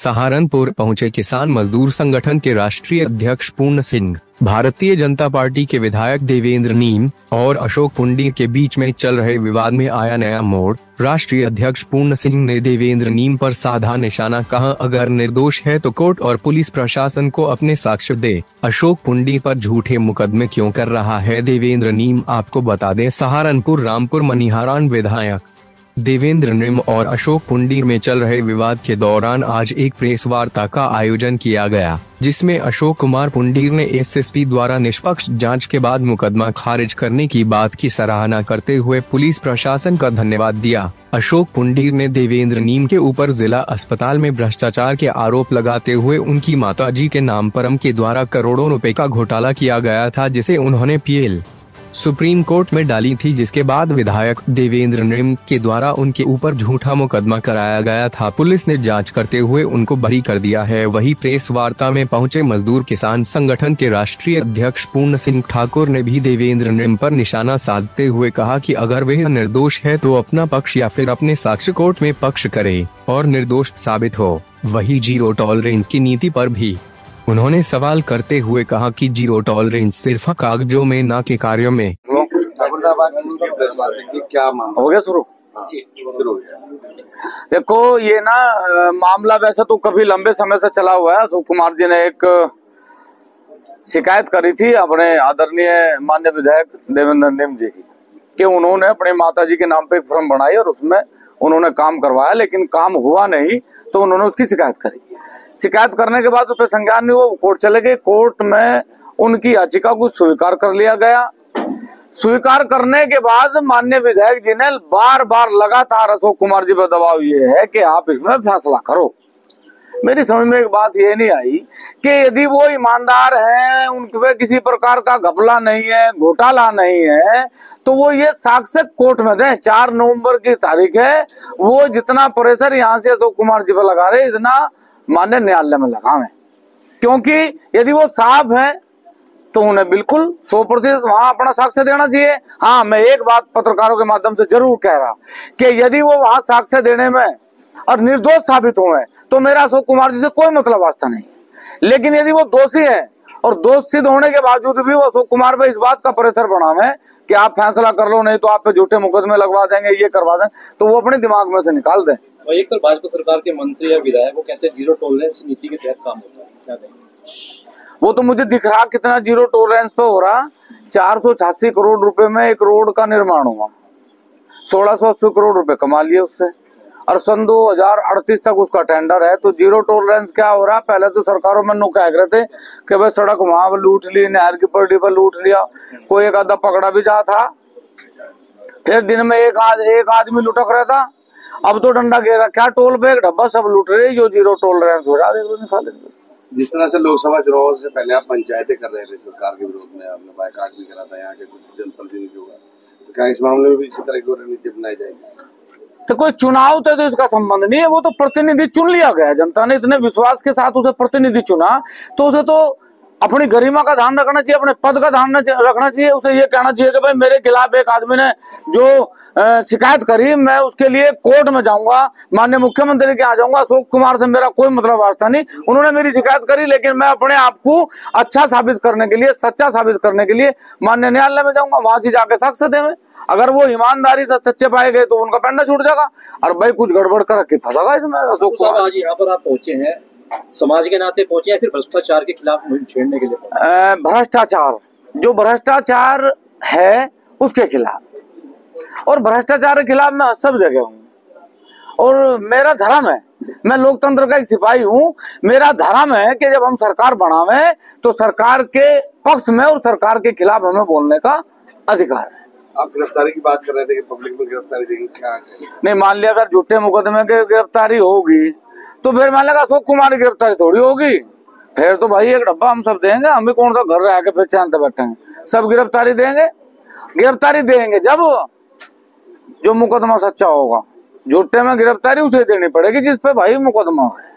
सहारनपुर पहुंचे किसान मजदूर संगठन के राष्ट्रीय अध्यक्ष पूर्ण सिंह। भारतीय जनता पार्टी के विधायक देवेंद्र नीम और अशोक पुंडी के बीच में चल रहे विवाद में आया नया मोड़। राष्ट्रीय अध्यक्ष पूर्ण सिंह ने देवेंद्र नीम पर साधा निशाना, कहा अगर निर्दोष है तो कोर्ट और पुलिस प्रशासन को अपने साक्ष्य दे। अशोक पुंडी पर झूठे मुकदमे क्यों कर रहा है देवेंद्र नीम, आपको बता दें सहारनपुर रामपुर मनिहारान विधायक देवेंद्र नीम और अशोक पुंडी में चल रहे विवाद के दौरान आज एक प्रेस वार्ता का आयोजन किया गया, जिसमें अशोक कुमार पुंडी ने एसएसपी द्वारा निष्पक्ष जांच के बाद मुकदमा खारिज करने की बात की सराहना करते हुए पुलिस प्रशासन का धन्यवाद दिया। अशोक पुंडी ने देवेंद्र नीम के ऊपर जिला अस्पताल में भ्रष्टाचार के आरोप लगाते हुए उनकी माताजी के नाम पर उनके द्वारा करोड़ों रुपए का घोटाला किया गया था, जिसे उन्होंने पीएल सुप्रीम कोर्ट में डाली थी, जिसके बाद विधायक देवेंद्र नीम के द्वारा उनके ऊपर झूठा मुकदमा कराया गया था। पुलिस ने जांच करते हुए उनको बरी कर दिया है। वही प्रेस वार्ता में पहुंचे मजदूर किसान संगठन के राष्ट्रीय अध्यक्ष पूर्ण सिंह ठाकुर ने भी देवेंद्र नीम पर निशाना साधते हुए कहा कि अगर वे निर्दोष है तो अपना पक्ष या फिर अपने साक्ष्य कोर्ट में पक्ष करे और निर्दोष साबित हो। वही जीरो टॉलरेंस की नीति पर भी उन्होंने सवाल करते हुए कहा कि जीरो टॉलरेंस सिर्फ कागजों में न के कार्यों में। क्या हो गया शुरू हो गया। देखो ये ना मामला वैसे तो कभी लंबे समय से चला हुआ है। अशोक कुमार जी ने एक शिकायत करी थी अपने आदरणीय माननीय विधायक देवेंद्र नीम जी की कि उन्होंने अपने माताजी के नाम पे एक फॉर्म बनाई और उसमें उन्होंने काम करवाया, लेकिन काम हुआ नहीं तो उन्होंने उसकी शिकायत करी। शिकायत करने के बाद उस पर संज्ञान नहीं हुआ, कोर्ट चले गए। कोर्ट में उनकी याचिका को स्वीकार कर लिया गया। स्वीकार करने के बाद माननीय विधायक जी ने बार बार लगातार अशोक कुमार जी पर दबाव ये है कि आप इसमें फैसला करो। मेरी समझ में एक बात ये नहीं आई कि यदि वो ईमानदार हैं, उनके पे किसी प्रकार का घपला नहीं है, घोटाला नहीं है, तो वो ये साक्ष्य कोर्ट में दें। 4 नवंबर की तारीख है। वो जितना प्रेशर यहाँ से अशोक कुमार जी पर लगा रहे, इतना मान्य न्यायालय में लगावे, क्योंकि यदि वो साफ है तो उन्हें बिल्कुल 100% वहां अपना साक्ष्य देना चाहिए। हाँ, मैं एक बात पत्रकारों के माध्यम से जरूर कह रहा कि यदि वो वहां साक्ष्य देने में और निर्दोष साबित हुए तो मेरा अशोक कुमार जी से कोई मतलब वास्ता नहीं। लेकिन यदि वो दोषी है और दोष सिद्ध होने के बावजूद भी वो अशोक कुमार पे इस बात का प्रेशर बनावे कि आप फैसला कर लो, नहीं तो आप पे झूठे मुकदमे लगवा देंगे, ये करवा दें, तो वो अपने दिमाग में से निकाल दें। और एक तो भाजपा सरकार के मंत्री या विधायक वो कहते हैं जीरो टॉलरेंस नीति के तहत काम होता है, क्या कहेंगे? वो तो मुझे दिख रहा कितना जीरो टॉलरेंस पे हो रहा। 486 करोड़ रुपए में एक रोड का निर्माण हुआ, 1680 करोड़ रुपए कमा लिए उससे, और सन 2038 तक उसका टेंडर है। तो जीरो टॉलरेंस क्या हो रहा? पहले तो सरकारों में कह रहे थे कि भाई सड़क वहां पर लूट ली, नहर की पटरी पर लूट लिया, कोई एक आधा पकड़ा भी जा था, फिर दिन में एक आदमी लुटक रहा था। अब तो डंडा घेरा, क्या टोल पे ढब्बा सब लूट रहे, जो जीरो टॉलरेंस हो रहा है। जिस तरह से लोकसभा चुनाव से पहले आप पंचायतें कर रहे थे सरकार के विरोध में, आपने बायकॉट भी करा था यहाँ के कुछ जनप्रतिनिधियों का, तो क्या इस मामले में भी इसी तरह की रणनीति अपनाई जाएगी? तो कोई चुनाव तो इसका संबंध नहीं है, वो तो प्रतिनिधि चुन लिया गया। जनता ने इतने विश्वास के साथ उसे प्रतिनिधि चुना, तो उसे तो अपनी गरिमा का ध्यान रखना चाहिए, अपने पद का ध्यान रखना चाहिए। उसे ये कहना चाहिए कि भाई मेरे खिलाफ एक आदमी ने जो शिकायत करी, मैं उसके लिए कोर्ट में जाऊंगा, माननीय मुख्यमंत्री के यहाँ जाऊंगा। अशोक कुमार से मेरा कोई मतलब वास्ता नहीं, उन्होंने मेरी शिकायत करी, लेकिन मैं अपने आप को अच्छा साबित करने के लिए, सच्चा साबित करने के लिए माननीय न्यायालय में जाऊंगा, वहां से जाके साक्ष्य देवे। अगर वो ईमानदारी से सच्चे पाए गए तो उनका पेंडा छूट जाएगा, और भाई कुछ गड़बड़ कर रखे फंसागा इसमें अशोक कुमार। आज यहाँ पर आप पहुंचे हैं समाज के नाते पहुंचे हैं, फिर भ्रष्टाचार के खिलाफ मुहिम छेड़ने के लिए? भ्रष्टाचार, जो भ्रष्टाचार है उसके खिलाफ, और भ्रष्टाचार के खिलाफ मैं सब जगह हूँ, और मेरा धर्म है, मैं लोकतंत्र का एक सिपाही हूँ। मेरा धर्म है कि जब हम सरकार बनावे तो सरकार के पक्ष में और सरकार के खिलाफ हमें बोलने का अधिकार है। आप गिरफ्तारी की बात कर रहे थे कि पब्लिक में गिरफ्तारी देंगे, क्या नहीं? मान लिया अगर झूठे मुकदमे की गिरफ्तारी होगी तो फिर मान लिया अशोक कुमार की गिरफ्तारी थोड़ी होगी, फिर तो भाई एक डब्बा हम सब देंगे। हम भी कौन सा घर रह के फिर चैन से बैठेंगे? सब गिरफ्तारी देंगे जब जो मुकदमा सच्चा होगा। झूठे में गिरफ्तारी उसे देनी पड़ेगी जिस पे भाई मुकदमा है।